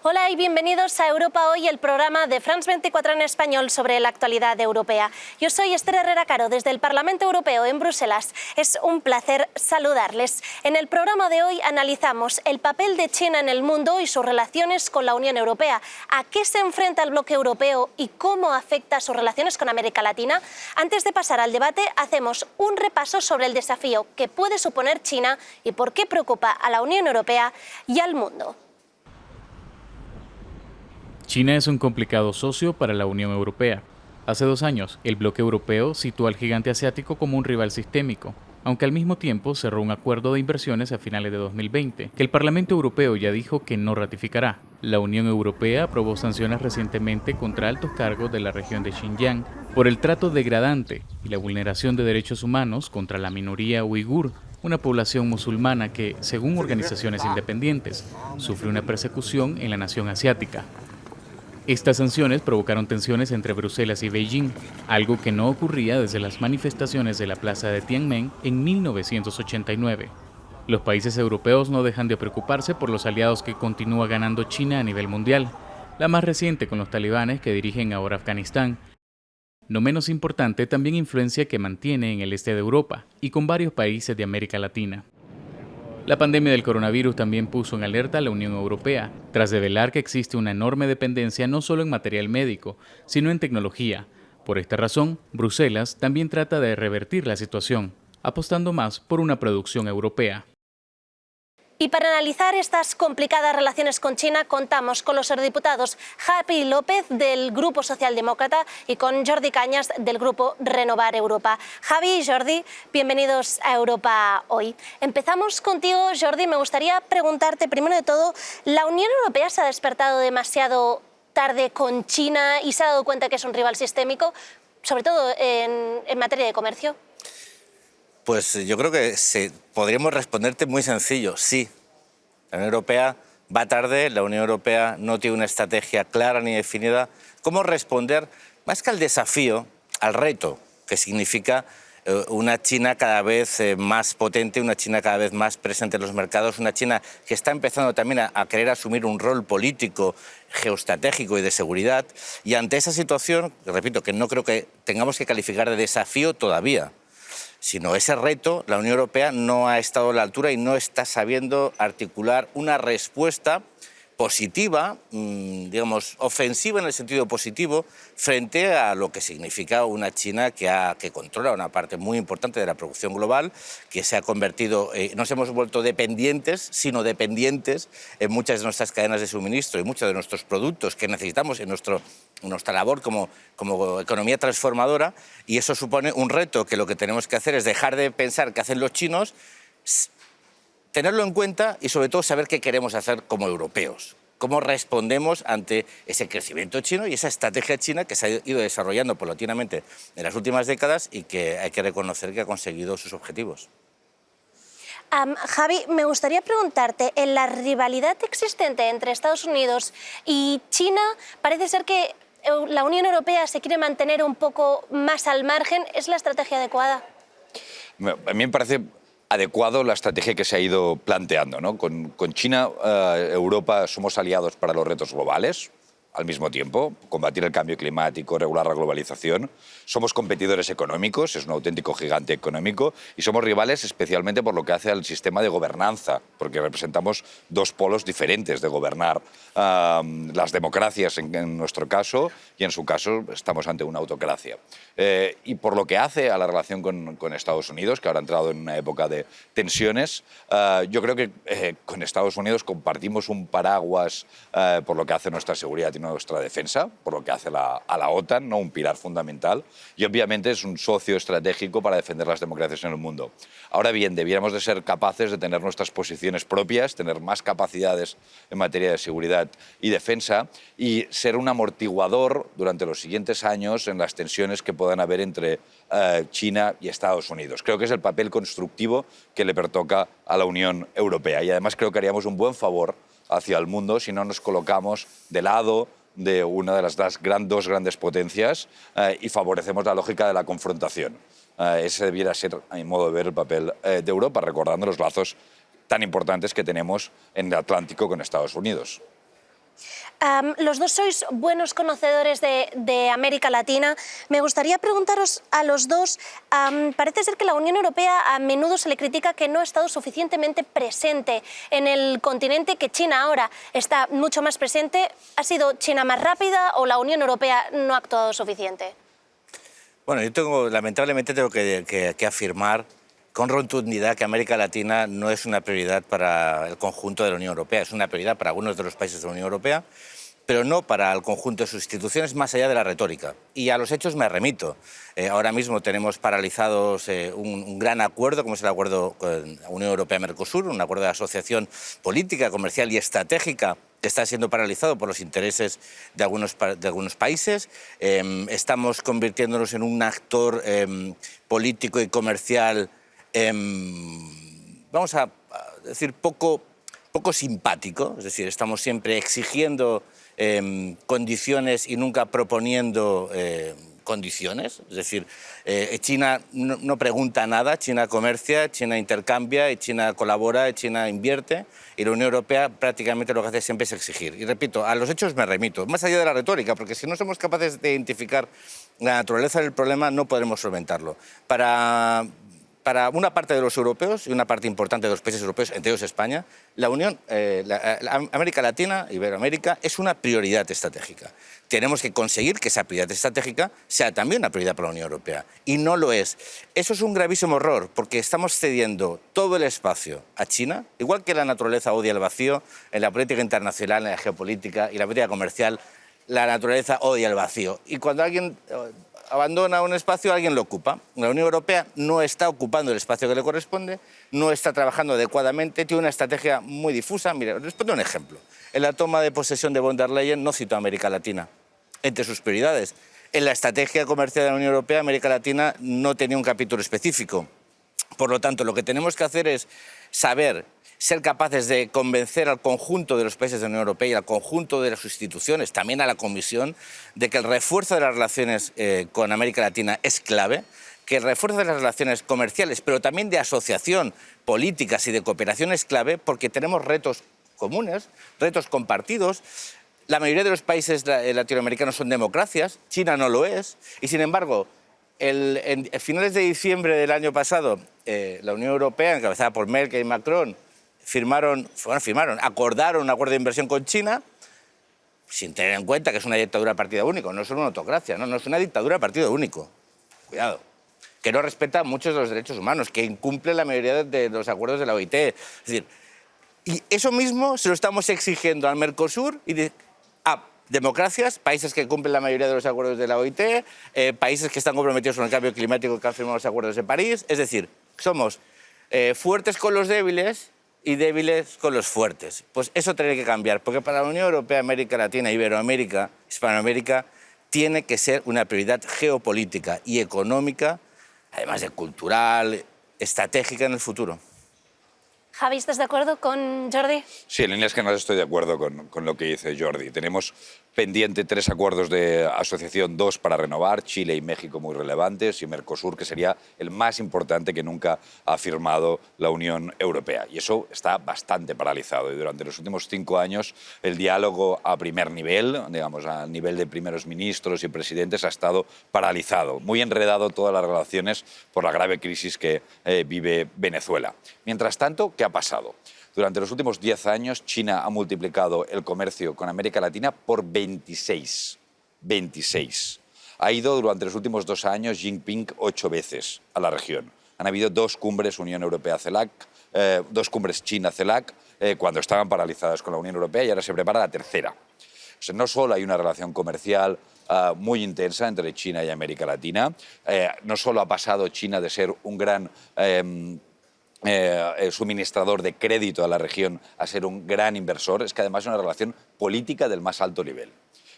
Hola y bienvenidos a Europa Hoy, el programa de France 24 en español sobre la actualidad europea. Yo soy Esther Herrera Caro, desde el Parlamento Europeo en Bruselas. Es un placer saludarles. En el programa de hoy analizamos el papel de China en el mundo y sus relaciones con la Unión Europea, a qué se enfrenta el bloque europeo y cómo afecta sus relaciones con América Latina. Antes de pasar al debate, hacemos un repaso sobre el desafío que puede suponer China y por qué preocupa a la Unión Europea y al mundo. China es un complicado socio para la Unión Europea. Hace 2 años, el bloque europeo situó al gigante asiático como un rival sistémico, aunque al mismo tiempo cerró un acuerdo de inversiones a finales de 2020, que el Parlamento Europeo ya dijo que no ratificará. La Unión Europea aprobó sanciones recientemente contra altos cargos de la región de Xinjiang por el trato degradante y la vulneración de derechos humanos contra la minoría uigur, una población musulmana que, según organizaciones independientes, sufre una persecución en la nación asiática. Estas sanciones provocaron tensiones entre Bruselas y Beijing, algo que no ocurría desde las manifestaciones de la plaza de Tiananmen en 1989. Los países europeos no dejan de preocuparse por los aliados que continúa ganando China a nivel mundial, la más reciente con los talibanes que dirigen ahora Afganistán. No menos importante, también influencia que mantiene en el este de Europa y con varios países de América Latina. La pandemia del coronavirus también puso en alerta a la Unión Europea, tras revelar que existe una enorme dependencia no solo en material médico, sino en tecnología. Por esta razón, Bruselas también trata de revertir la situación, apostando más por una producción europea. Y para analizar estas complicadas relaciones con China contamos con los eurodiputados Javi López del Grupo Socialdemócrata y con Jordi Cañas del Grupo Renovar Europa. Javi y Jordi, bienvenidos a Europa Hoy. Empezamos contigo, Jordi. Me gustaría preguntarte, primero de todo, ¿la Unión Europea se ha despertado demasiado tarde con China y se ha dado cuenta que es un rival sistémico, sobre todo en materia de comercio? Pues yo creo que podríamos responderte muy sencillo, sí. La Unión Europea va tarde, la Unión Europea no tiene una estrategia clara ni definida. ¿Cómo responder, más que al desafío, al reto, que significa una China cada vez más potente, una China cada vez más presente en los mercados, una China que está empezando también a querer asumir un rol político, geoestratégico y de seguridad? Y ante esa situación, repito, que no creo que tengamos que calificar de desafío todavía, sino ese reto, la Unión Europea no ha estado a la altura y no está sabiendo articular una respuesta positiva, digamos, ofensiva en el sentido positivo, frente a lo que significa una China que controla una parte muy importante de la producción global, que se ha convertido, nos hemos vuelto dependientes, sino dependientes en muchas de nuestras cadenas de suministro y muchos de nuestros productos que necesitamos en nuestra labor como economía transformadora, y eso supone un reto que lo que tenemos que hacer es dejar de pensar qué hacen los chinos, tenerlo en cuenta y sobre todo saber qué queremos hacer como europeos. Cómo respondemos ante ese crecimiento chino y esa estrategia china que se ha ido desarrollando paulatinamente en las últimas décadas y que hay que reconocer que ha conseguido sus objetivos. Javi, me gustaría preguntarte, en la rivalidad existente entre Estados Unidos y China, parece ser que la Unión Europea se quiere mantener un poco más al margen. ¿Es la estrategia adecuada? A mí me parece adecuado la estrategia que se ha ido planteando, ¿no? Con China, Europa somos aliados para los retos globales. Al mismo tiempo, combatir el cambio climático, regular la globalización. Somos competidores económicos, es un auténtico gigante económico, y somos rivales especialmente por lo que hace al sistema de gobernanza, porque representamos dos polos diferentes de gobernar. Las democracias, en nuestro caso, y en su caso estamos ante una autocracia. Y por lo que hace a la relación con Estados Unidos, que ahora ha entrado en una época de tensiones, yo creo que con Estados Unidos compartimos un paraguas por lo que hace nuestra seguridad y nuestra defensa, por lo que hace a la OTAN, ¿no? Un pilar fundamental, y obviamente es un socio estratégico para defender las democracias en el mundo. Ahora bien, debiéramos de ser capaces de tener nuestras posiciones propias, tener más capacidades en materia de seguridad y defensa y ser un amortiguador durante los siguientes años en las tensiones que puedan haber entre China y Estados Unidos. Creo que es el papel constructivo que le pertoca a la Unión Europea y además creo que haríamos un buen favor hacia el mundo si no nos colocamos de lado de una de las dos grandes potencias y favorecemos la lógica de la confrontación. Ese debiera ser, a mi modo de ver, el papel de Europa, recordando los lazos tan importantes que tenemos en el Atlántico con Estados Unidos. Los dos sois buenos conocedores de América Latina. Me gustaría preguntaros a los dos, parece ser que la Unión Europea a menudo se le critica que no ha estado suficientemente presente en el continente, que China ahora está mucho más presente. ¿Ha sido China más rápida o la Unión Europea no ha actuado suficiente? Bueno, lamentablemente tengo que afirmar con rotundidad que América Latina no es una prioridad para el conjunto de la Unión Europea. Es una prioridad para algunos de los países de la Unión Europea, pero no para el conjunto de sus instituciones, más allá de la retórica. Y a los hechos me remito. Ahora mismo tenemos paralizados un gran acuerdo, como es el acuerdo con la Unión Europea-Mercosur, un acuerdo de asociación política, comercial y estratégica que está siendo paralizado por los intereses de algunos países. Estamos convirtiéndonos en un actor político y comercial, vamos a decir, poco simpático. Es decir, estamos siempre exigiendo condiciones y nunca proponiendo condiciones. Es decir, China no pregunta nada, China comercia, China intercambia, y China colabora, y China invierte, y la Unión Europea prácticamente lo que hace siempre es exigir. Y repito, a los hechos me remito, más allá de la retórica, porque si no somos capaces de identificar la naturaleza del problema no podremos solventarlo. Para una parte de los europeos y una parte importante de los países europeos, entre ellos España, la América Latina, Iberoamérica, es una prioridad estratégica. Tenemos que conseguir que esa prioridad estratégica sea también una prioridad para la Unión Europea. Y no lo es. Eso es un gravísimo error, porque estamos cediendo todo el espacio a China, igual que la naturaleza odia el vacío, en la política internacional, en la geopolítica y la política comercial, la naturaleza odia el vacío. Y cuando alguien abandona un espacio, alguien lo ocupa. La Unión Europea no está ocupando el espacio que le corresponde, no está trabajando adecuadamente, tiene una estrategia muy difusa. Mire, les pongo un ejemplo. En la toma de posesión de von der Leyen no citó a América Latina entre sus prioridades. En la estrategia comercial de la Unión Europea, América Latina no tenía un capítulo específico. Por lo tanto, lo que tenemos que hacer es ser capaces de convencer al conjunto de los países de la Unión Europea y al conjunto de las instituciones, también a la Comisión, de que el refuerzo de las relaciones con América Latina es clave, que el refuerzo de las relaciones comerciales, pero también de asociación, políticas y de cooperación es clave, porque tenemos retos comunes, retos compartidos. La mayoría de los países latinoamericanos son democracias, China no lo es, y sin embargo, en finales de diciembre del año pasado, la Unión Europea, encabezada por Merkel y Macron, acordaron un acuerdo de inversión con China, sin tener en cuenta que es una dictadura de partido único, no es una autocracia, no es una dictadura de partido único. Cuidado. Que no respeta muchos de los derechos humanos, que incumple la mayoría de los acuerdos de la OIT. Es decir, y eso mismo se lo estamos exigiendo al Mercosur y a democracias, países que cumplen la mayoría de los acuerdos de la OIT, países que están comprometidos con el cambio climático, que han firmado los acuerdos de París. Es decir, somos fuertes con los débiles y débiles con los fuertes. Pues eso tiene que cambiar, porque para la Unión Europea, América Latina, Iberoamérica, Hispanoamérica, tiene que ser una prioridad geopolítica y económica, además de cultural, estratégica en el futuro. Javi, ¿estás de acuerdo con Jordi? Sí, en líneas generales estoy de acuerdo con lo que dice Jordi. Tenemos pendiente 3 acuerdos de asociación, 2 para renovar, Chile y México muy relevantes, y Mercosur, que sería el más importante que nunca ha firmado la Unión Europea. Y eso está bastante paralizado. Y durante los últimos 5 años el diálogo a primer nivel, digamos, a nivel de primeros ministros y presidentes, ha estado paralizado, muy enredado todas las relaciones por la grave crisis que vive Venezuela. Mientras tanto, ¿qué ha pasado? Durante los últimos 10 años, China ha multiplicado el comercio con América Latina por 26. 26. Ha ido durante los últimos 2 años Jinping 8 veces a la región. Han habido 2 cumbres Unión Europea-CELAC, 2 cumbres China-CELAC, cuando estaban paralizadas con la Unión Europea, y ahora se prepara la tercera. O sea, no solo hay una relación comercial muy intensa entre China y América Latina, no solo ha pasado China de ser un gran suministrador de crédito a la región a ser un gran inversor, es que además es una relación política del más alto nivel.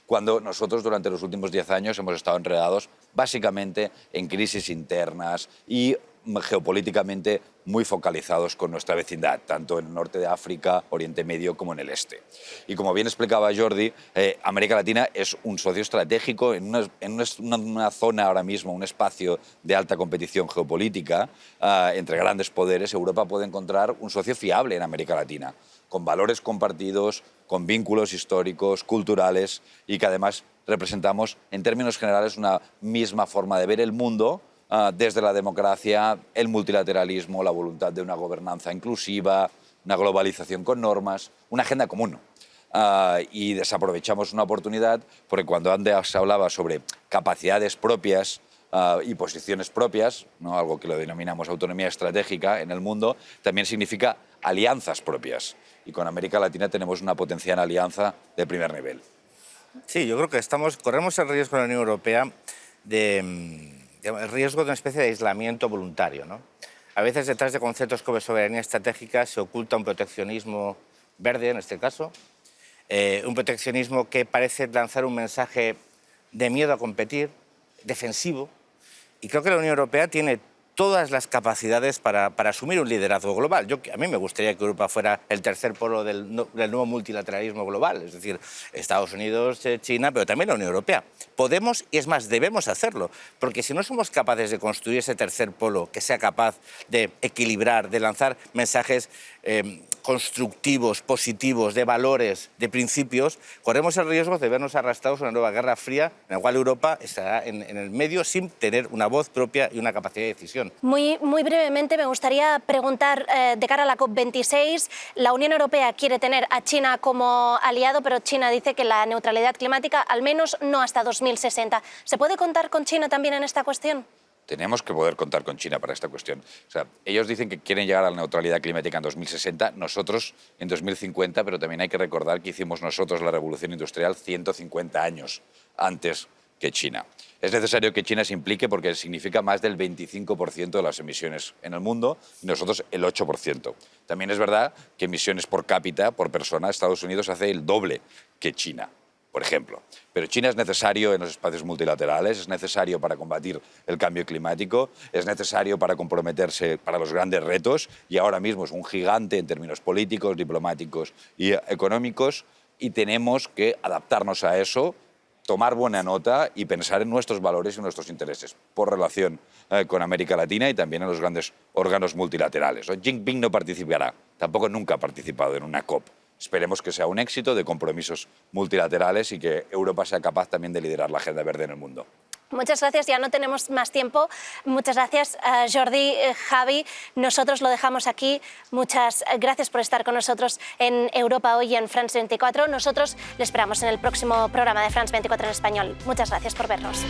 Cuando nosotros durante los últimos 10 años hemos estado enredados básicamente en crisis internas y geopolíticamente muy focalizados con nuestra vecindad, tanto en el norte de África, Oriente Medio, como en el este. Y como bien explicaba Jordi, América Latina es un socio estratégico en una zona ahora mismo, un espacio de alta competición geopolítica entre grandes poderes. Europa puede encontrar un socio fiable en América Latina, con valores compartidos, con vínculos históricos, culturales, y que además representamos, en términos generales, una misma forma de ver el mundo, desde la democracia, el multilateralismo, la voluntad de una gobernanza inclusiva, una globalización con normas, una agenda común. Y desaprovechamos una oportunidad porque cuando antes hablaba sobre capacidades propias y posiciones propias, ¿no?, algo que lo denominamos autonomía estratégica en el mundo, también significa alianzas propias. Y con América Latina tenemos una potencial alianza de primer nivel. Sí, yo creo que corremos el riesgo en la Unión Europea el riesgo de una especie de aislamiento voluntario, ¿no? A veces detrás de conceptos como soberanía estratégica se oculta un proteccionismo verde, en este caso, un proteccionismo que parece lanzar un mensaje de miedo a competir, defensivo, y creo que la Unión Europea tiene todas las capacidades para asumir un liderazgo global. A mí me gustaría que Europa fuera el tercer polo del nuevo multilateralismo global, es decir, Estados Unidos, China, pero también la Unión Europea. Podemos, y es más, debemos hacerlo, porque si no somos capaces de construir ese tercer polo que sea capaz de equilibrar, de lanzar mensajes constructivos, positivos, de valores, de principios, corremos el riesgo de vernos arrastrados a una nueva guerra fría en la cual Europa estará en el medio sin tener una voz propia y una capacidad de decisión. Muy brevemente me gustaría preguntar, de cara a la COP26, la Unión Europea quiere tener a China como aliado, pero China dice que la neutralidad climática, al menos no hasta 2060. ¿Se puede contar con China también en esta cuestión? Tenemos que poder contar con China para esta cuestión. O sea, ellos dicen que quieren llegar a la neutralidad climática en 2060, nosotros en 2050, pero también hay que recordar que hicimos nosotros la revolución industrial 150 años antes que China. Es necesario que China se implique porque significa más del 25% de las emisiones en el mundo y nosotros el 8%. También es verdad que emisiones por cápita, por persona, Estados Unidos hace el doble que China, por ejemplo. Pero China es necesario en los espacios multilaterales, es necesario para combatir el cambio climático, es necesario para comprometerse para los grandes retos y ahora mismo es un gigante en términos políticos, diplomáticos y económicos y tenemos que adaptarnos a eso, tomar buena nota y pensar en nuestros valores y nuestros intereses por relación con América Latina y también en los grandes órganos multilaterales. Xi Jinping no participará, tampoco nunca ha participado en una COP. Esperemos que sea un éxito de compromisos multilaterales y que Europa sea capaz también de liderar la agenda verde en el mundo. Muchas gracias, ya no tenemos más tiempo. Muchas gracias, Jordi, Javi. Nosotros lo dejamos aquí. Muchas gracias por estar con nosotros en Europa Hoy y en France 24. Nosotros le esperamos en el próximo programa de France 24 en español. Muchas gracias por vernos.